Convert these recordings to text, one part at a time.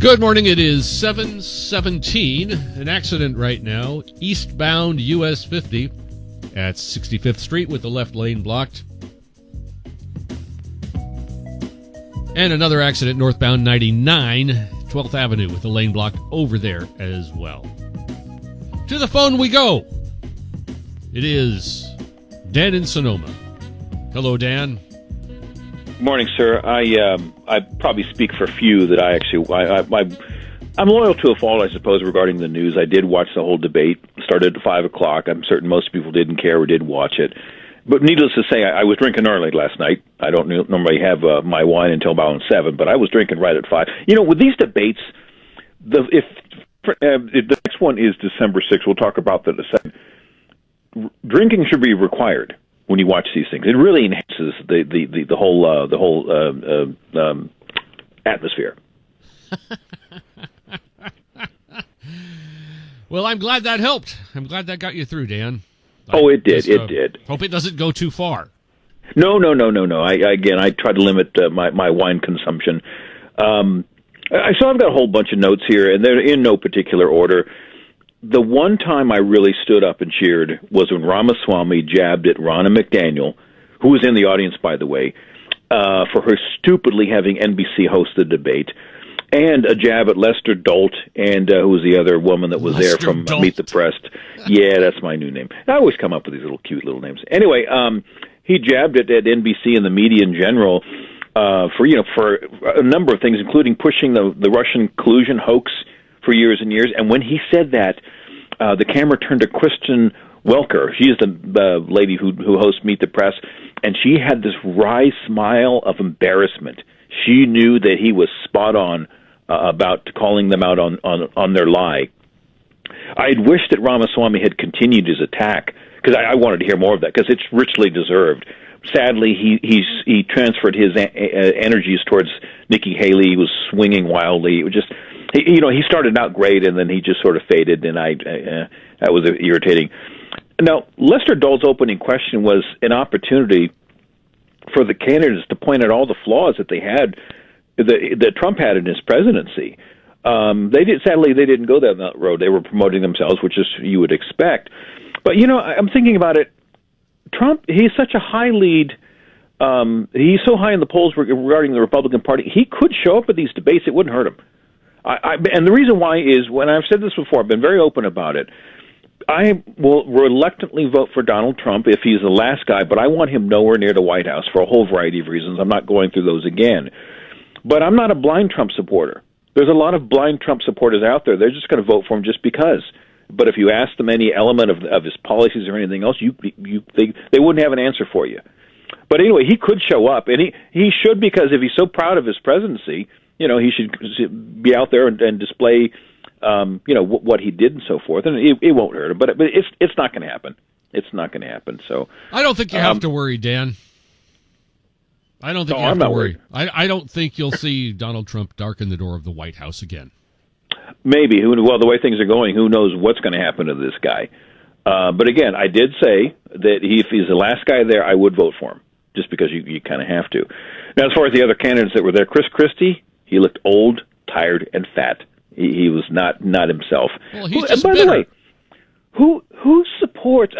Good morning. It is 7:17. An accident right now, eastbound US 50 at 65th Street with the left lane blocked. And another accident northbound 99, 12th Avenue with the lane blocked over there as well. To the phone we go. It is Dan in Sonoma. Hello, Dan. Morning, sir. I probably speak for few that I'm loyal to a fault, I suppose, regarding the news. I did watch the whole debate. Started at 5 o'clock. I'm certain most people didn't care or did watch it. But needless to say, I was drinking early last night. I don't normally have my wine until about 7, but I was drinking right at 5. You know, with these debates, if the next one is December 6th, we'll talk about that in a second. Drinking should be required when you watch these things. It really enhances the whole atmosphere. Well, I'm glad that helped. I'm glad that got you through, Dan. It did. Hope it doesn't go too far. No. I try to limit my wine consumption. I've got a whole bunch of notes here, and they're in no particular order. The one time I really stood up and cheered was when Ramaswamy jabbed at Ronna McDaniel, who was in the audience, by the way, for her stupidly having NBC host the debate, and a jab at Lester Dolt, and who was the other woman that was there from Meet the Press. Yeah, that's my new name. I always come up with these little cute little names. Anyway, he jabbed at NBC and the media in general for a number of things, including pushing the Russian collusion hoax for years and years. And when he said that, the camera turned to Kristen Welker. She is the lady who hosts Meet the Press, and she had this wry smile of embarrassment. She knew that he was spot on about calling them out on their lie. I had wished that Ramaswamy had continued his attack, because I wanted to hear more of that, because it's richly deserved. Sadly, he transferred his energies towards Nikki Haley. He was swinging wildly. It was just, he started out great, and then he just sort of faded, and that was irritating. Now, Lester Dolt's opening question was an opportunity for the candidates to point out all the flaws that they had, that Trump had in his presidency. Sadly, they didn't go down that road. They were promoting themselves, which is you would expect. But, I'm thinking about it. Trump, he's such a high lead. He's so high in the polls regarding the Republican Party. He could show up at these debates. It wouldn't hurt him. And the reason why is, when I've said this before, I've been very open about it. I will reluctantly vote for Donald Trump if he's the last guy, but I want him nowhere near the White House for a whole variety of reasons. I'm not going through those again. But I'm not a blind Trump supporter. There's a lot of blind Trump supporters out there. They're just going to vote for him just because. But if you ask them any element of his policies or anything else, they wouldn't have an answer for you. But anyway, he could show up, and he should, because if he's so proud of his presidency, he should be out there and display, what he did and so forth. And it won't hurt him, but it's not going to happen. It's not going to happen. So I don't think you have to worry, Dan. I don't think you have to worry. I don't think you'll see Donald Trump darken the door of the White House again. Maybe. Well, the way things are going, who knows what's going to happen to this guy. But again, I did say that if he's the last guy there, I would vote for him, just because you kind of have to. Now, as far as the other candidates that were there, Chris Christie, he looked old, tired, and fat. He was not himself. Well, he's just by bitter. the way, who supports?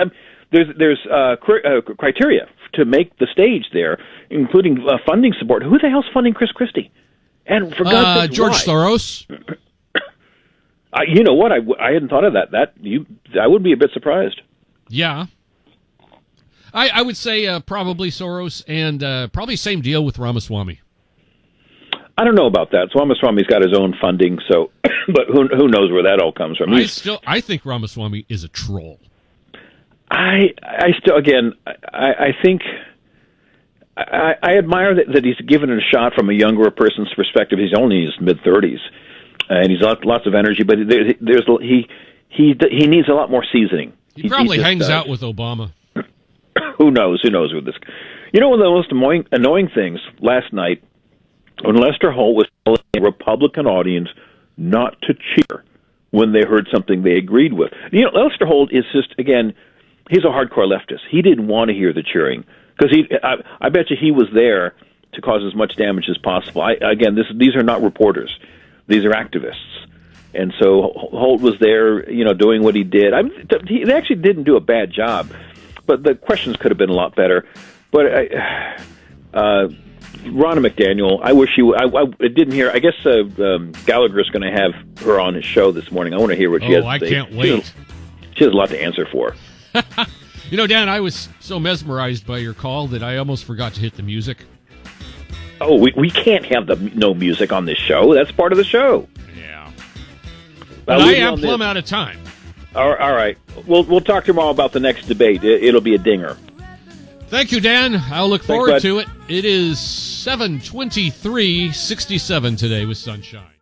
There's criteria to make the stage there, including funding support. Who the hell's funding Chris Christie? And for God's sake, George why? Soros. You know what? I hadn't thought of that. I would be a bit surprised. Yeah. I would say probably Soros, and probably same deal with Ramaswamy. I don't know about that. Ramaswamy's got his own funding, so but who knows where that all comes from? I think Ramaswamy is a troll. I think I admire that he's given it a shot from a younger person's perspective. He's only in his mid-30s, and he's lots of energy, but he needs a lot more seasoning. He probably hangs out with Obama. Who knows with this? One of the most annoying things last night, when Lester Holt was telling a Republican audience not to cheer when they heard something they agreed with. Lester Holt is just, again, he's a hardcore leftist. He didn't want to hear the cheering, because I bet you he was there to cause as much damage as possible. These are not reporters. These are activists. And so Holt was there, doing what he did. He actually didn't do a bad job, but the questions could have been a lot better. But Ronna McDaniel, I wish I didn't hear. I guess Gallagher's going to have her on his show this morning. I want to hear what she has to say. I can't wait. She has a lot to answer for. Dan, I was so mesmerized by your call that I almost forgot to hit the music. Oh, we can't have no music on this show. That's part of the show. Yeah. But I am plumb out of time. All right. We'll talk tomorrow about the next debate. It'll be a dinger. Thank you, Dan. I'll look forward to it. It is 7:23, 67 today with sunshine.